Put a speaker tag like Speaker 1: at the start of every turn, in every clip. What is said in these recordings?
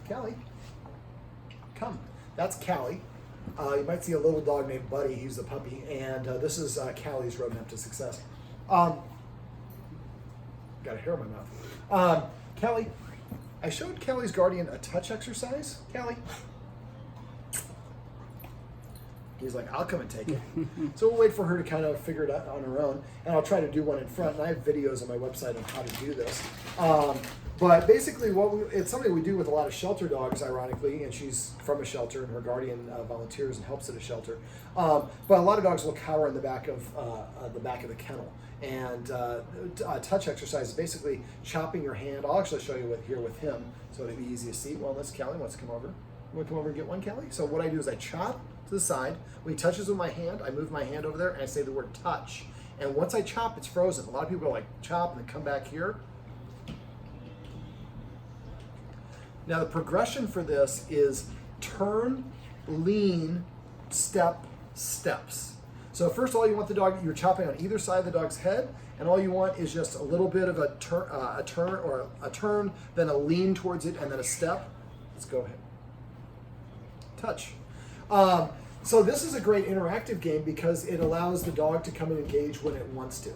Speaker 1: Cali, come. That's Cali. You might see a little dog named Buddy. He's the puppy, and this is Cali's roadmap to success. Got a hair in my mouth. Cali, I showed Cali's guardian a touch exercise. Cali. He's like, I'll come and take it. So we'll wait for her to kind of figure it out on her own, and I'll try to do one in front. And I have videos on my website on how to do this. But basically, it's something we do with a lot of shelter dogs, ironically, and she's from a shelter, and her guardian volunteers and helps at a shelter. But a lot of dogs will cower in the back of the kennel. And touch exercise is basically chopping your hand. I'll actually show you here with him, so it'll be easy to see. Well, unless Cali wants to come over. You want to come over and get one, Cali? So what I do is I chop to the side. When he touches with my hand, I move my hand over there and I say the word touch. And once I chop, it's frozen. A lot of people are like, chop and then come back here. Now the progression for this is turn, lean, step, steps. So first of all, you want the dog, you're chopping on either side of the dog's head, and all you want is just a little bit of a turn, then a lean towards it, and then a step. Let's go ahead. Touch. So this is a great interactive game because it allows the dog to come and engage when it wants to.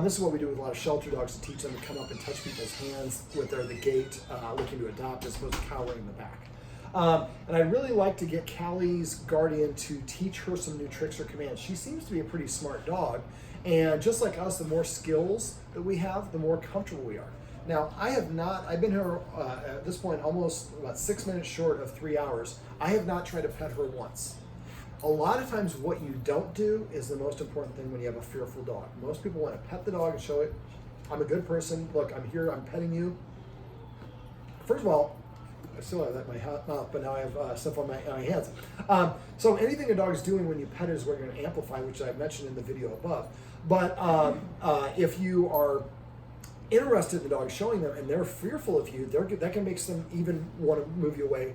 Speaker 1: This is what we do with a lot of shelter dogs, to teach them to come up and touch people's hands with the gait, looking to adopt, as opposed to cowering in the back. And I'd really like to get Cali's guardian to teach her some new tricks or commands. She seems to be a pretty smart dog, and just like us, the more skills that we have, the more comfortable we are. Now, I've been here at this point almost about 6 minutes short of 3 hours. I have not tried to pet her once. A lot of times what you don't do is the most important thing when you have a fearful dog. Most people want to pet the dog and show it, I'm a good person, look, I'm here, I'm petting you. First of all, I still have that in my mouth, but now I have stuff on my hands. So anything a dog is doing when you pet it is what you're going to amplify, which I mentioned in the video above. But if you are interested in the dog, showing them, and they're fearful of you, that can make them even want to move you away,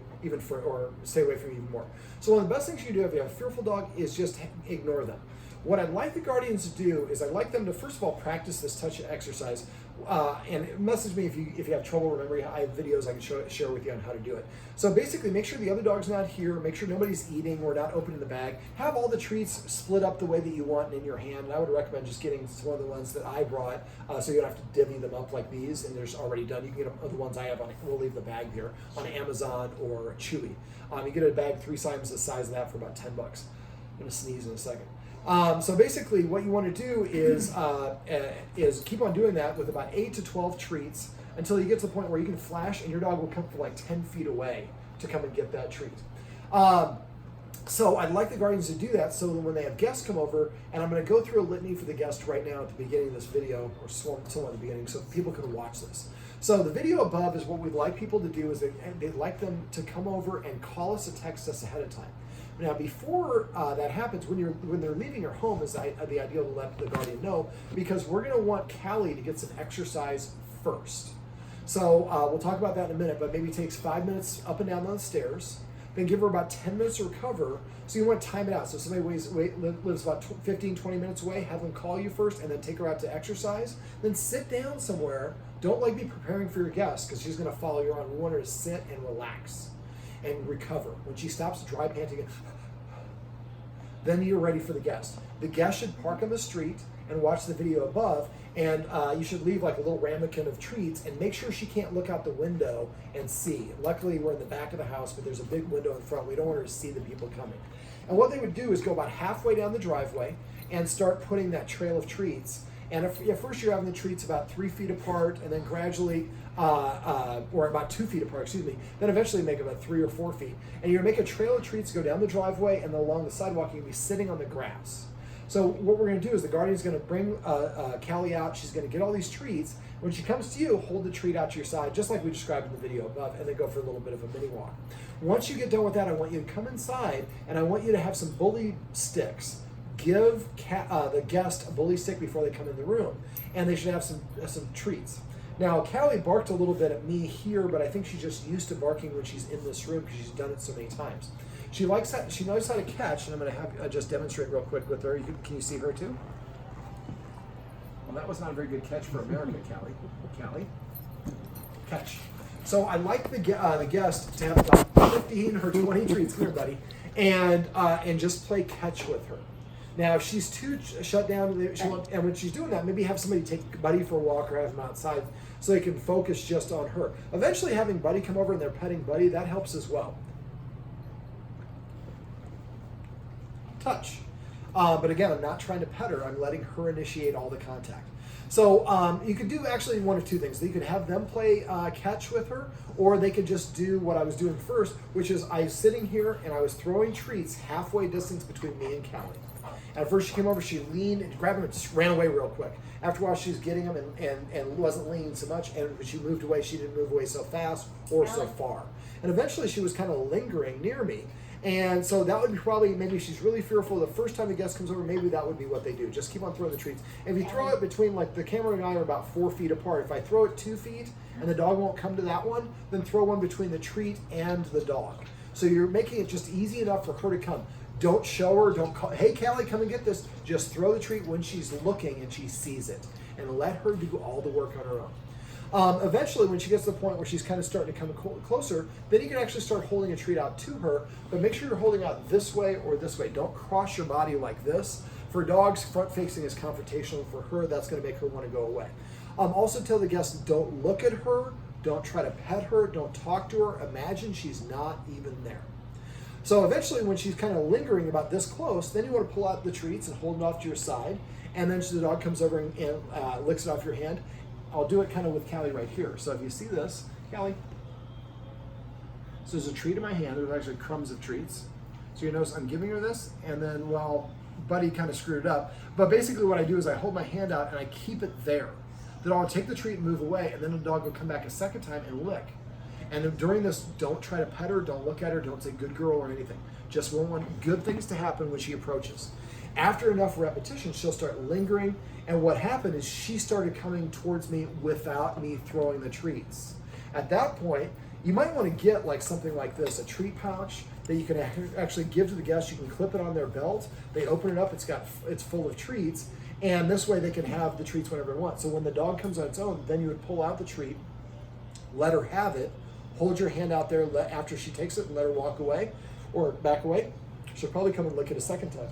Speaker 1: or stay away from you even more. So one of the best things you do if you have a fearful dog is just ignore them. What I'd like the guardians to do is I'd like them to first of all practice this touch exercise, and message me if you have trouble remembering. I have videos I can share with you on how to do it. So basically, make sure the other dog's not here, make sure nobody's eating or not opening the bag, have all the treats split up the way that you want in your hand, and I would recommend just getting one of the ones that I brought, so you don't have to divvy them up like these, and there's already done. You can get the ones I have on, we'll leave the bag here, on Amazon or Chewy. You get a bag 3 times the size of that for about $10. I'm gonna sneeze in a second. So basically what you want to do is keep on doing that with about 8 to 12 treats until you get to the point where you can flash and your dog will come from like 10 feet away to come and get that treat. So I'd like the guardians to do that so that when they have guests come over, and I'm going to go through a litany for the guest right now at the beginning of this video, or somewhere at the beginning, so people can watch this. So the video above is what we'd like people to do, is they'd like them to come over and call us or text us ahead of time. Now, before that happens, when they're leaving your home, is the ideal to let the guardian know, because we're going to want Cali to get some exercise first. So we'll talk about that in a minute, but maybe it takes 5 minutes up and down those stairs, then give her about 10 minutes to recover. So you want to time it out. So if somebody lives about 15, 20 minutes away, have them call you first and then take her out to exercise. Then sit down somewhere. Don't be preparing for your guest, because she's going to follow you around. We want her to sit and relax and recover. When she stops dry panting, then you're ready for the guest. The guest should park on the street and watch the video above, and you should leave like a little ramekin of treats and make sure she can't look out the window and see. Luckily, we're in the back of the house, but there's a big window in front. We don't want her to see the people coming. And what they would do is go about halfway down the driveway and start putting that trail of treats. And if first you're having the treats about 3 feet apart, and then gradually, or about 2 feet apart, excuse me, then eventually make about 3 or 4 feet. And you're gonna make a trail of treats go down the driveway, and then along the sidewalk, you're gonna be sitting on the grass. So what we're gonna do is the guardian's gonna bring Cali out. She's gonna get all these treats. When she comes to you, hold the treat out to your side, just like we described in the video above, and then go for a little bit of a mini walk. Once you get done with that, I want you to come inside, and I want you to have some bully sticks. Give the guest a bully stick before they come in the room, and they should have some treats. Now, Cali barked a little bit at me here, but I think she's just used to barking when she's in this room because she's done it so many times. She likes that. She knows how to catch, and I'm going to have just demonstrate real quick with her. Can you see her too? Well, that was not a very good catch for America, Cali. Cali, catch. So I like the guest to have about 15 or 20 treats, come here, buddy, and just play catch with her. Now, if she's too shut down, and when she's doing that, maybe have somebody take Buddy for a walk or have him outside so they can focus just on her. Eventually, having Buddy come over and they're petting Buddy, that helps as well. Touch. But again, I'm not trying to pet her. I'm letting her initiate all the contact. So you could do actually one of two things. You could have them play catch with her, or they could just do what I was doing first, which is I was sitting here and I was throwing treats halfway distance between me and Cali. At first she came over, she leaned and grabbed him and just ran away real quick. After a while she was getting him and wasn't leaning so much, and when she moved away, she didn't move away so fast or so far. And eventually she was kind of lingering near me. And so that would be probably, maybe she's really fearful. The first time the guest comes over, maybe that would be what they do. Just keep on throwing the treats. And if you throw it between, like the camera and I are about 4 feet apart. If I throw it 2 feet and the dog won't come to that one, then throw one between the treat and the dog. So you're making it just easy enough for her to come. Don't show her, don't call, hey Callie, come and get this. Just throw the treat when she's looking and she sees it. And let her do all the work on her own. Eventually, when she gets to the point where she's kind of starting to come closer, then you can actually start holding a treat out to her, but make sure you're holding out this way or this way. Don't cross your body like this. For dogs, front facing is confrontational. For her, that's going to make her want to go away. Also tell the guests, don't look at her, don't try to pet her, don't talk to her. Imagine she's not even there. So eventually, when she's kind of lingering about this close, then you want to pull out the treats and hold it off to your side, and then the dog comes over and licks it off your hand. I'll do it kind of with Callie right here. So if you see this, Callie, so there's a treat in my hand. There's actually crumbs of treats. So you notice I'm giving her this, and then, well, Buddy kind of screwed it up. But basically what I do is I hold my hand out and I keep it there. Then I'll take the treat and move away, and then the dog will come back a second time and lick. And then during this, don't try to pet her, don't look at her, don't say good girl or anything. Just want good things to happen when she approaches. After enough repetition, she'll start lingering, and what happened is she started coming towards me without me throwing the treats. At that point, you might want to get like something like this, a treat pouch that you can actually give to the guests. You can clip it on their belt. They open it up, it's full of treats, and this way they can have the treats whenever they want. So when the dog comes on its own, then you would pull out the treat, let her have it, hold your hand out there after she takes it and let her walk away or back away. She'll probably come and lick it a second time.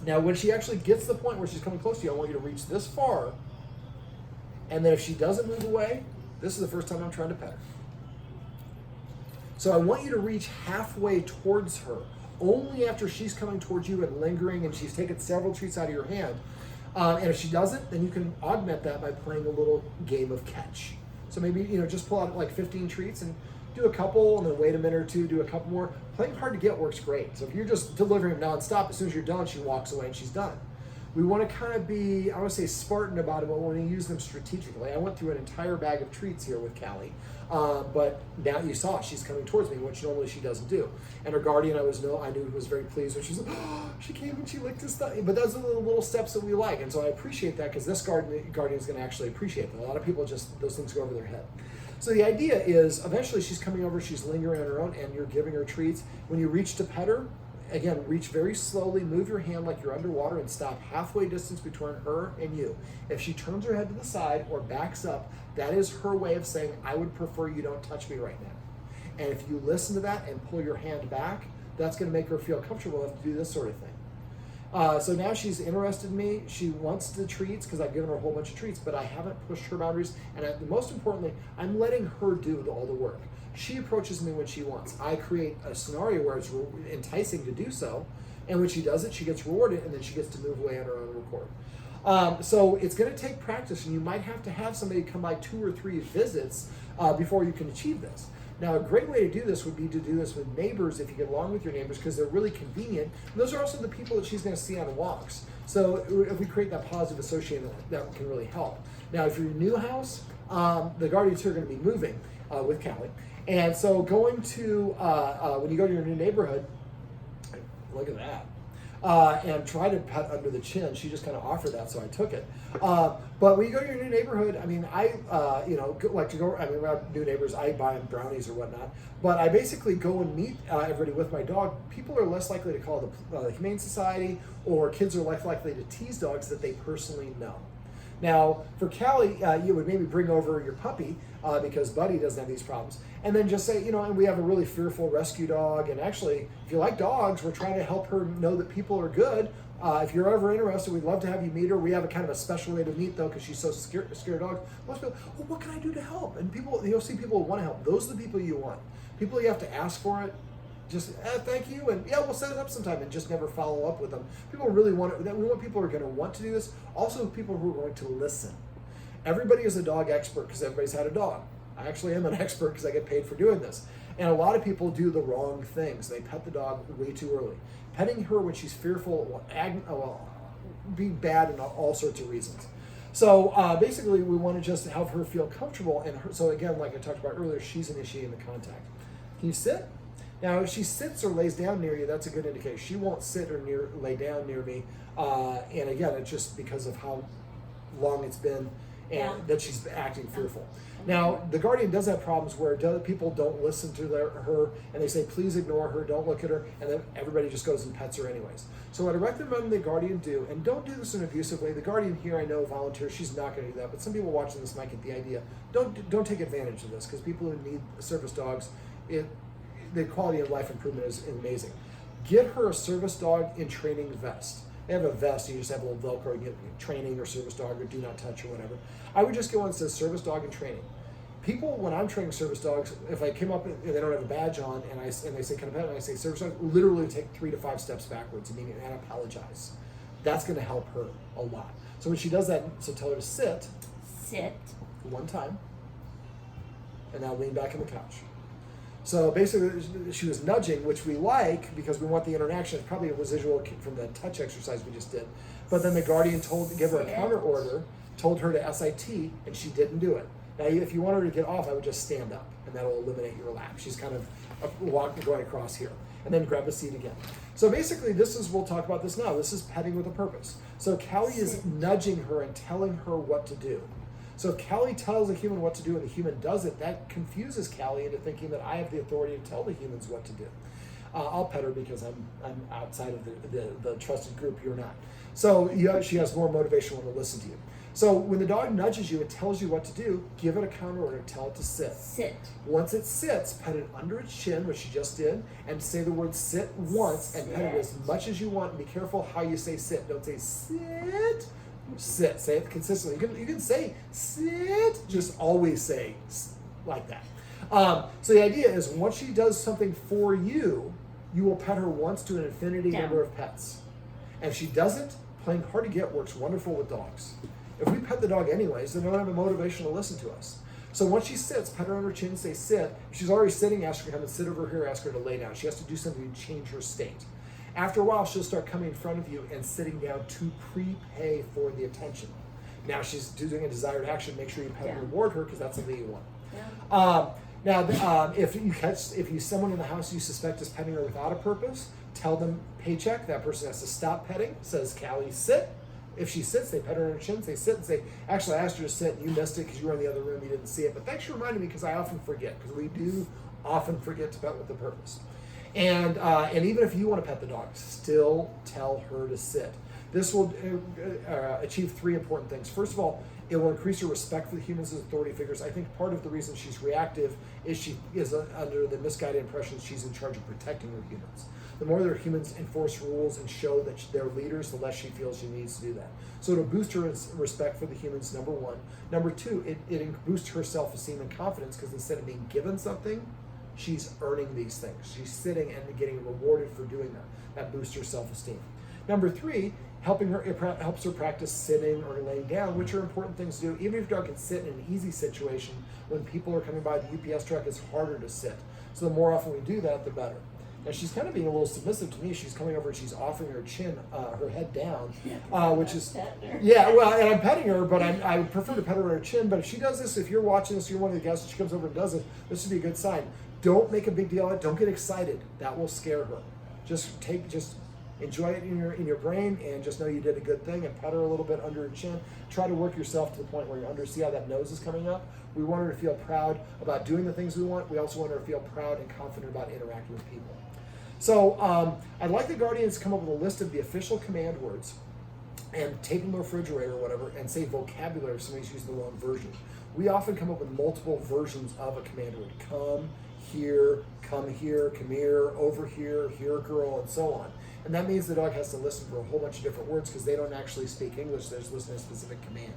Speaker 1: Now, when she actually gets to the point where she's coming close to you, I want you to reach this far, and then if she doesn't move away, this is the first time I'm trying to pet her. So I want you to reach halfway towards her, only after she's coming towards you and lingering and she's taken several treats out of your hand. And if she doesn't, then you can augment that by playing a little game of catch. So maybe, just pull out like 15 treats and do a couple, and then wait a minute or two, do a couple more. Playing hard to get works great. So if you're just delivering them nonstop, as soon as you're done, she walks away and she's done. We want to kind of be, I want to say Spartan about it, but we want to use them strategically. I went through an entire bag of treats here with Callie, but now you saw she's coming towards me, which normally she doesn't do. And her guardian, I knew was very pleased when she was like, oh, she came and she licked his stuff. But those are the little steps that we like, and so I appreciate that because this guardian is going to actually appreciate that. A lot of people those things go over their head. So the idea is eventually she's coming over, she's lingering on her own, and you're giving her treats. When you reach to pet her, again, reach very slowly, move your hand like you're underwater, and stop halfway distance between her and you. If she turns her head to the side or backs up, that is her way of saying, I would prefer you don't touch me right now. And if you listen to that and pull your hand back, that's going to make her feel comfortable enough to do this sort of thing. So now she's interested in me. She wants the treats because I've given her a whole bunch of treats, but I haven't pushed her boundaries. And most importantly, I'm letting her do all the work. She approaches me when she wants. I create a scenario where it's enticing to do so, and when she does it, she gets rewarded, and then she gets to move away on her own accord. So it's going to take practice, and you might have to have somebody come by 2 or 3 visits before you can achieve this. Now, a great way to do this would be to do this with neighbors if you get along with your neighbors, because they're really convenient. And those are also the people that she's going to see on walks. So if we create that positive association, that can really help. Now, if you're in a new house, the guardians here are going to be moving with Callie. And so going to, when you go to your new neighborhood, look at that. And try to pet under the chin. She just kind of offered that, so I took it. But when you go to your new neighborhood, I mean, I like to go. I mean, we have new neighbors. I buy them brownies or whatnot. But I basically go and meet everybody with my dog. People are less likely to call the Humane Society, or kids are less likely to tease dogs that they personally know. Now, for Cali, you would maybe bring over your puppy because Buddy doesn't have these problems. And then just say, and we have a really fearful rescue dog. And actually, if you like dogs, we're trying to help her know that people are good. If you're ever interested, we'd love to have you meet her. We have a kind of a special way to meet, though, because she's so scared of dogs. Most people, well, what can I do to help? And you'll see people who want to help. Those are the people you want. People you have to ask for it. Just thank you, and yeah, we'll set it up sometime, and just never follow up with them. People really want it. We want people who are going to want to do this. Also, people who are going to listen. Everybody is a dog expert because everybody's had a dog. I actually am an expert because I get paid for doing this. And a lot of people do the wrong things. They pet the dog way too early. Petting her when she's fearful will be bad in all sorts of reasons. So basically, we want to just help her feel comfortable. And so again, like I talked about earlier, she's initiating the contact. Can you sit? Now, if she sits or lays down near you, that's a good indication. She won't sit or lay down near me. And again, it's just because of how long it's been and that she's acting fearful. Now, the guardian does have problems where people don't listen to her and they say, please ignore her, don't look at her, and then everybody just goes and pets her anyways. So what I recommend the guardian do, and don't do this in an abusive way. The guardian here, I know, volunteers, she's not going to do that, but some people watching this might get the idea. Don't take advantage of this, because people who need service dogs, the quality of life improvement is amazing. Get her a service dog in training vest. They have a vest, you just have a little Velcro, you get training or service dog or do not touch or whatever. I would just go on and say service dog in training. People, when I'm training service dogs, if I came up and they don't have a badge on and they say, can I pet? And I say service dog, literally take 3 to 5 steps backwards immediately and apologize. That's going to help her a lot. So when she does that, so tell her to sit.
Speaker 2: Sit.
Speaker 1: One time. And now lean back on the couch. So basically, she was nudging, which we like because we want the interaction. It's probably a residual from the touch exercise we just did. But then the guardian gave her a counter order, told her to SIT, and she didn't do it. Now, if you want her to get off, I would just stand up, and that'll eliminate your lap. She's kind of going across here. And then grab a seat again. So basically, we'll talk about this now. This is petting with a purpose. So Cali is nudging her and telling her what to do. So if Cali tells a human what to do and the human does it, that confuses Cali into thinking that I have the authority to tell the humans what to do. I'll pet her because I'm outside of the trusted group. You're not. So she has more motivation to listen to you. So when the dog nudges you and tells you what to do, give it a counter order. Tell it to sit.
Speaker 2: Sit.
Speaker 1: Once it sits, pet it under its chin, which she just did, and say the word sit once and pet it as much as you want. And be careful how you say sit. Don't say sit. Sit. Say it consistently. You can say sit. Just always say like that. So the idea is once she does something for you, you will pet her once to an infinity number of pets. And if she doesn't, playing hard to get works wonderful with dogs. If we pet the dog anyways, then they don't have a motivation to listen to us. So once she sits, pet her on her chin, say sit. If she's already sitting, ask her to come and sit over here, ask her to lay down. She has to do something to change her state. After a while, she'll start coming in front of you and sitting down to prepay for the attention. Now she's doing a desired action. Make sure you pet and reward her because that's something you want. Now, if someone in the house you suspect is petting her without a purpose, tell them paycheck. That person has to stop petting. Says Cali, sit. If she sits, they pet her on her chin. They sit and say, actually, I asked her to sit. And you missed it because you were in the other room. You didn't see it. But thanks for reminding me because I often forget because we do often forget to pet with a purpose. And even if you want to pet the dog, still tell her to sit. This will achieve 3 important things. First of all, it will increase her respect for the humans as authority figures. I think part of the reason she's reactive is she is under the misguided impression she's in charge of protecting her humans. The more their humans enforce rules and show that they're leaders, the less she feels she needs to do that. So it'll boost her respect for the humans, number 1. Number 2, it boosts her self-esteem and confidence because instead of being given something, she's earning these things. She's sitting and getting rewarded for doing that. That boosts her self-esteem. Number 3, it helps her practice sitting or laying down, which are important things to do. Even if your dog can sit in an easy situation, when people are coming by the UPS truck, it's harder to sit. So the more often we do that, the better. Now she's kind of being a little submissive to me. She's coming over and she's offering her chin, her head down, which is, and I'm petting her, but I prefer to pet her on her chin. But if she does this, if you're watching this, you're one of the guests, and she comes over and does it, this would be a good sign. Don't make a big deal of it. Don't get excited. That will scare her. Just enjoy it in your brain and just know you did a good thing and pet her a little bit under her chin. Try to work yourself to the point where you see how that nose is coming up. We want her to feel proud about doing the things we want. We also want her to feel proud and confident about interacting with people. So I'd like the guardians to come up with a list of the official command words and tape them to the refrigerator or whatever and say vocabulary if somebody's using the wrong version. We often come up with multiple versions of a command word. Come here, come here, over here girl, and so on. And that means the dog has to listen for a whole bunch of different words because they don't actually speak English, they're just listening to a specific command.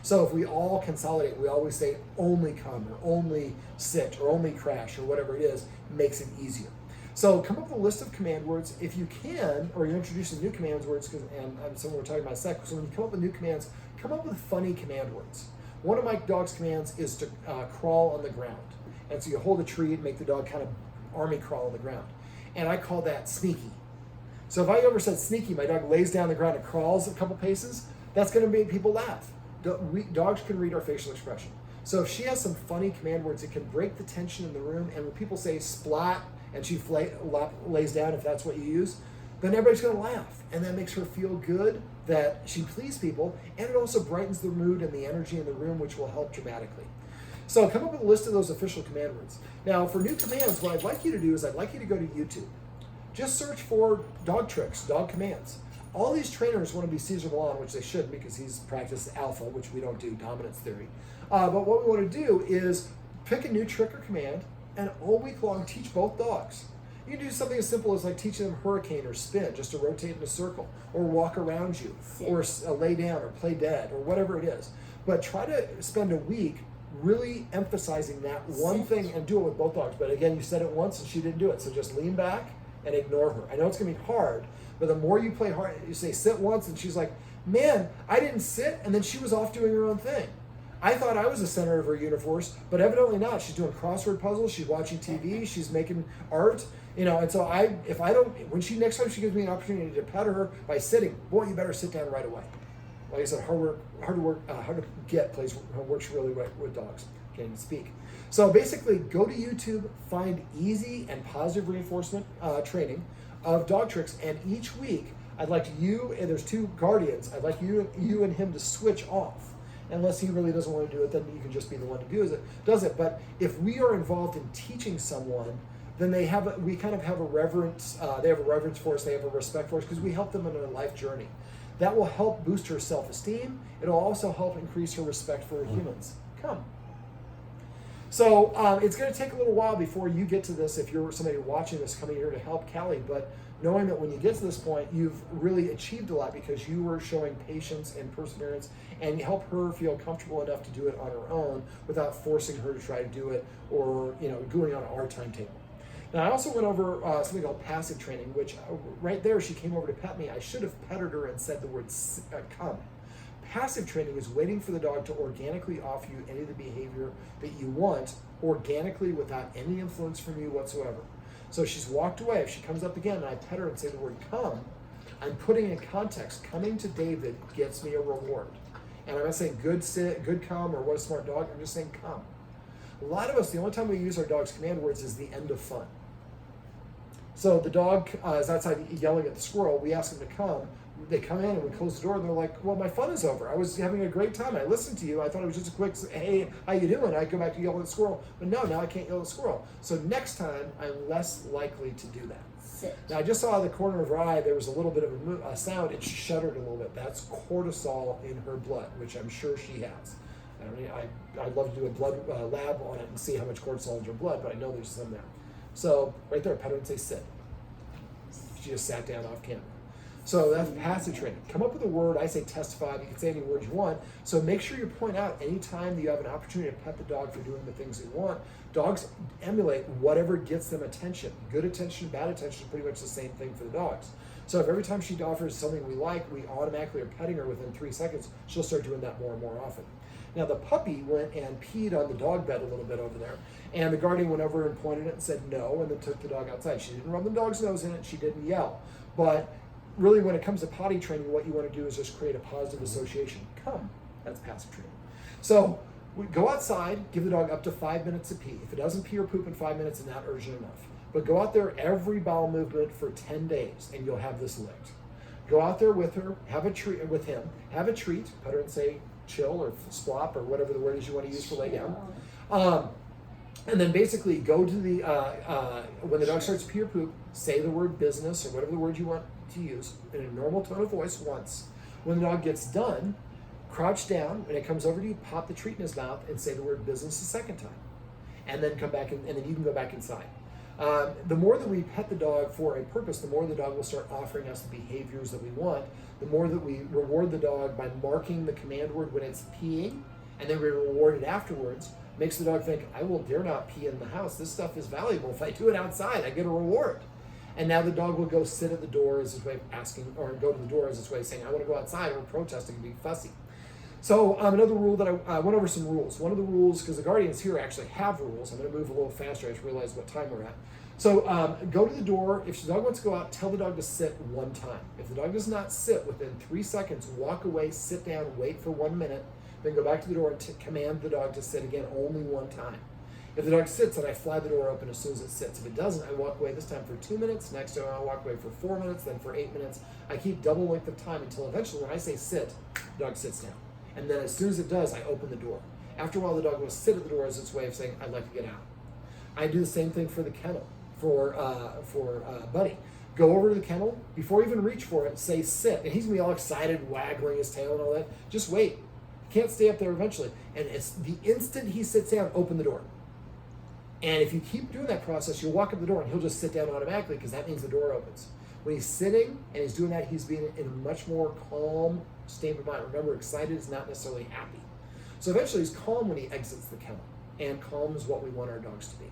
Speaker 1: So if we all consolidate, we always say only come or only sit or only crash or whatever it is, makes it easier. So come up with a list of command words if you can, or you're introducing new command words, and something we're talking about in a sec. So when you come up with new commands, come up with funny command words. One of my dog's commands is to crawl on the ground. And so you hold a treat and make the dog kind of army crawl on the ground. And I call that sneaky. So if I ever said sneaky, my dog lays down on the ground and crawls a couple paces, that's going to make people laugh. Dogs can read our facial expression. So if she has some funny command words, it can break the tension in the room. And when people say splat and she lays down, if that's what you use, then everybody's going to laugh. And that makes her feel good that she pleased people. And it also brightens the mood and the energy in the room, which will help dramatically. So come up with a list of those official command words. Now for new commands, what I'd like you to do is I'd like you to go to YouTube. Just search for dog tricks, dog commands. All these trainers want to be Cesar Millan, which they shouldn't because he's practiced alpha, which we don't do, dominance theory. But what we want to do is pick a new trick or command and all week long teach both dogs. You can do something as simple as like teaching them hurricane or spin, just to rotate in a circle, or walk around you, or lay down, or play dead, or whatever it is. But try to spend a week really emphasizing that one thing and do it with both dogs. But again, you said it once and she didn't do it, so just lean back and ignore her. I know it's going to be hard, but the more you play hard, you say sit once, and she's like, man, I didn't sit, and then she was off doing her own thing. I thought I was the center of her universe, but evidently not. She's doing crossword puzzles, she's watching TV, she's making art, and so next time she gives me an opportunity to pet her by sitting, boy, you better sit down right away. Like I said, hard to get works really right with dogs. Can't even speak. So basically, go to YouTube, find easy and positive reinforcement training of dog tricks, and each week, I'd like you, and there's two guardians, I'd like you and him to switch off. Unless he really doesn't want to do it, then you can just be the one who does it. But if we are involved in teaching someone, then we kind of have a reverence, they have a reverence for us, they have a respect for us, because we help them in their life journey. That will help boost her self-esteem. It'll also help increase her respect for humans. Come. So it's going to take a little while before you get to this if you're somebody watching this coming here to help Cali, but knowing that when you get to this point, you've really achieved a lot because you were showing patience and perseverance, and you help her feel comfortable enough to do it on her own without forcing her to try to do it or doing it on our timetable. Now, I also went over something called passive training, which right there, she came over to pet me. I should have petted her and said the word come. Passive training is waiting for the dog to organically offer you any of the behavior that you want, organically without any influence from you whatsoever. So she's walked away. If she comes up again and I pet her and say the word come, I'm putting in context, coming to David gets me a reward. And I'm not saying good sit, good come, or what a smart dog. I'm just saying come. A lot of us, the only time we use our dog's command words is the end of fun. So the dog is outside yelling at the squirrel. We ask them to come. They come in and we close the door and they're like, well, my fun is over. I was having a great time. I listened to you. I thought it was just a quick, hey, how you doing? I go back to yell at the squirrel. But no, now I can't yell at the squirrel. So next time, I'm less likely to do that. Sit. Now, I just saw out of the corner of her eye, there was a little bit of a sound. It shuddered a little bit. That's cortisol in her blood, which I'm sure she has. I'd love to do a blood lab on it and see how much cortisol in her blood, but I know there's some there. So right there, pet her and say sit. She just sat down off camera. So that's passive training. Come up with a word. I say testify. You can say any word you want. So make sure you point out anytime you have an opportunity to pet the dog for doing the things they want. Dogs emulate whatever gets them attention. Good attention, bad attention is pretty much the same thing for the dogs. So if every time she offers something we like, we automatically are petting her within 3 seconds, she'll start doing that more and more often. Now the puppy went and peed on the dog bed a little bit over there, and the guardian went over and pointed it and said no, and then took the dog outside. She didn't rub the dog's nose in it, she didn't yell. But really when it comes to potty training, what you want to do is just create a positive association. Come, that's passive training. So we go outside, give the dog up to 5 minutes to pee. If it doesn't pee or poop in 5 minutes, it's not urgent enough. But go out there every bowel movement for 10 days, and you'll have this licked. Go out there with her, have a treat with him, have a treat, pet her and say chill or splop or whatever the word is you want to use for lay down. And then basically go to the, when the dog starts to pee or poop, say the word business or whatever the word you want to use in a normal tone of voice once. When the dog gets done, crouch down. When it comes over to you, pop the treat in his mouth and say the word business a second time. And then come back, and then you can go back inside. The more that we pet the dog for a purpose, the more the dog will start offering us the behaviors that we want. The more that we reward the dog by marking the command word when it's peeing, and then we reward it afterwards, makes the dog think, I will dare not pee in the house. This stuff is valuable. If I do it outside, I get a reward. And now the dog will go sit at the door as his way of asking, or go to the door as his way of saying, I want to go outside, or protesting and being fussy. So another rule that I went over some rules. One of the rules, because the guardians here actually have rules. I'm going to move a little faster. I just realized what time we're at. So go to the door. If the dog wants to go out, tell the dog to sit one time. If the dog does not sit within 3 seconds, walk away, sit down, wait for 1 minute, then go back to the door and command the dog to sit again only one time. If the dog sits, then I fly the door open as soon as it sits. If it doesn't, I walk away this time for 2 minutes. Next time I walk away for 4 minutes, then for 8 minutes. I keep double length of time until eventually when I say sit, the dog sits down. And then as soon as it does, I open the door. After a while, the dog will sit at the door as its way of saying, I'd like to get out. I do the same thing for the kennel, for Buddy. Go over to the kennel. Before you even reach for it, say sit. And he's going to be all excited, waggling his tail and all that. Just wait. He can't stay up there eventually. And it's the instant he sits down, open the door. And if you keep doing that process, you'll walk up the door and he'll just sit down automatically because that means the door opens. When he's sitting and he's doing that, he's being in a much more calm state of mind. Remember, excited is not necessarily happy. So eventually he's calm when he exits the kennel. And calm is what we want our dogs to be.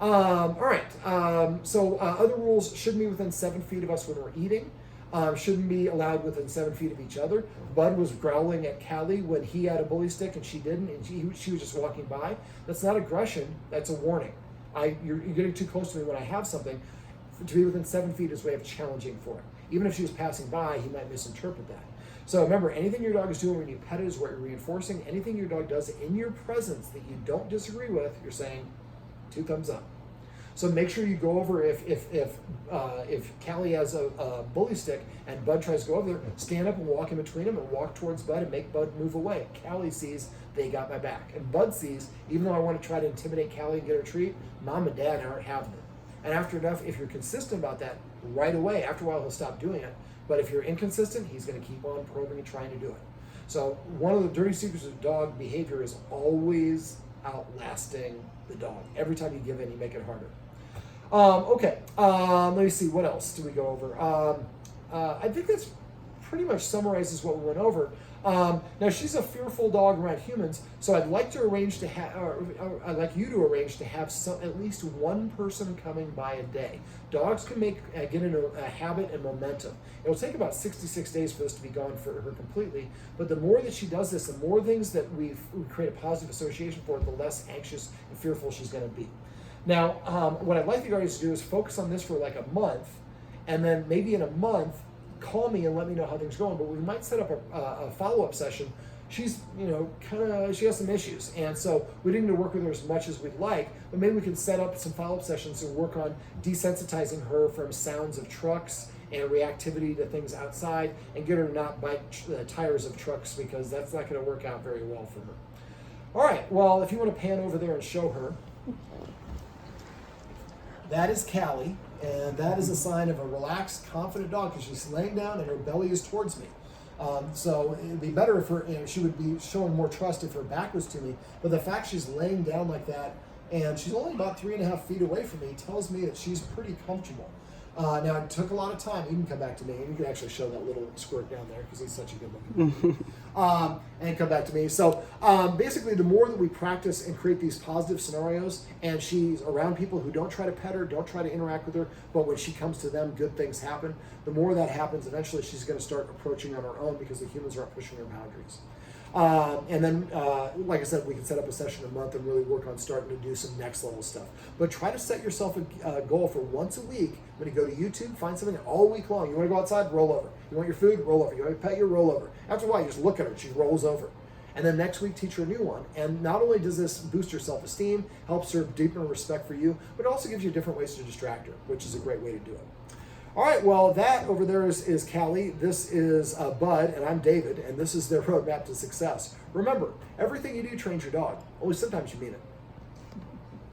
Speaker 1: All right. Other rules: shouldn't be within 7 feet of us when we're eating. Shouldn't be allowed within 7 feet of each other. Bud was growling at Cali when he had a bully stick and she didn't, and she was just walking by. That's not aggression. That's a warning. You're getting too close to me when I have something. To be within 7 feet is a way of challenging for it. Even if she was passing by, he might misinterpret that. So remember, anything your dog is doing when you pet it is what you're reinforcing. Anything your dog does in your presence that you don't disagree with, you're saying 2 thumbs up. So make sure you go over if Callie has a bully stick and Bud tries to go over there, stand up and walk in between them and walk towards Bud and make Bud move away. Callie sees they got my back. And Bud sees, even though I want to try to intimidate Callie and get her treat, Mom and Dad aren't having it. And after enough, if you're consistent about that right away, after a while he'll stop doing it. But if you're inconsistent, he's going to keep on probing and trying to do it. So one of the dirty secrets of dog behavior is always outlasting the dog. Every time you give in, you make it harder. Let me see, what else do we go over? I think that's pretty much summarizes what we went over. Now she's a fearful dog around humans, so I'd like to arrange to have, I'd like you to arrange to have at least one person coming by a day. Dogs can get into a habit and momentum. It'll take about 66 days for this to be gone for her completely, but the more that she does this, the more things that we create a positive association for, the less anxious and fearful she's going to be. Now, what I'd like the guardians to do is focus on this for like a month, and then maybe in a month, call me and let me know how things are going. But we might set up a follow-up session. She's, she has some issues, and so we didn't need to work with her as much as we'd like, but maybe we can set up some follow-up sessions and work on desensitizing her from sounds of trucks and reactivity to things outside, and get her to not bite the tires of trucks, because that's not going to work out very well for her. All right, well, if you want to pan over there and show her, that is Callie, and that is a sign of a relaxed, confident dog because she's laying down and her belly is towards me. So it would be better if she would be showing more trust if her back was to me. But the fact she's laying down like that and she's only about 3.5 feet away from me tells me that she's pretty comfortable. Now, it took a lot of time. You can come back to me, and you can actually show that little squirt down there because he's such a good looking dog. And come back to me. So basically, the more that we practice and create these positive scenarios, and she's around people who don't try to pet her, don't try to interact with her, but when she comes to them, good things happen. The more that happens, eventually she's going to start approaching on her own because the humans aren't pushing her boundaries. And then, like I said, we can set up a session a month and really work on starting to do some next level stuff. But try to set yourself a goal for once a week. When you go to YouTube, find something all week long. You want to go outside? Roll over. You want your food? Roll over. You want to pet your? Roll over. After a while, you just look at her. She rolls over. And then next week, teach her a new one. And not only does this boost her self-esteem, helps her deepen respect for you, but it also gives you different ways to distract her, which is a great way to do it. All right, well, that over there is Callie. This is Bud, and I'm David, and this is their roadmap to success. Remember, everything you do trains your dog. Only sometimes you mean it.